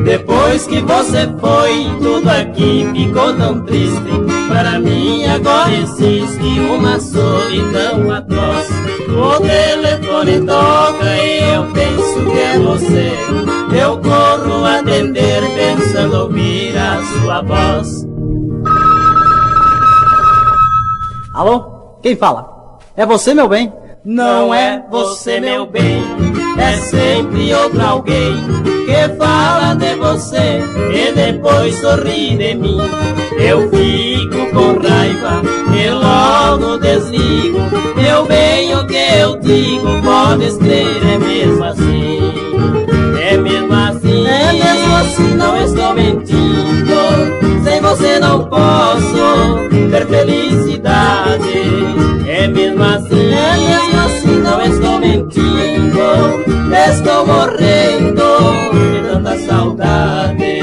Depois que você foi, tudo aqui ficou tão triste. Para mim agora existe uma solidão atroz. O telefone toca e eu penso que é você. Eu corro a atender pensando ouvir a sua voz. Alô? Quem fala? É você, meu bem? Não é você, meu bem, é sempre outro alguém que fala de você e depois sorri de mim. Eu fico com raiva e logo desligo. Meu bem, o que eu digo, podes crer, é mesmo assim. É mesmo assim, é mesmo assim, não estou mentindo. Sem você não posso ter felicidade. É mesmo assim, não estou mentindo. Estou morrendo de tanta saudade.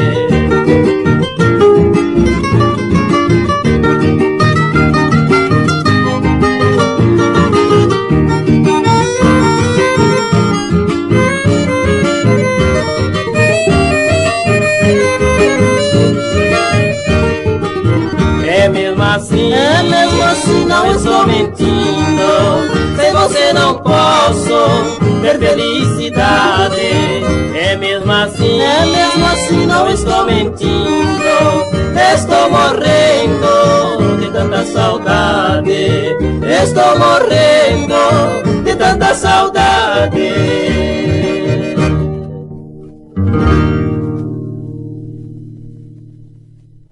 É mesmo assim, não estou mentindo. Sem você não posso ter felicidade. É mesmo assim, não estou mentindo. Estou morrendo de tanta saudade. Estou morrendo de tanta saudade.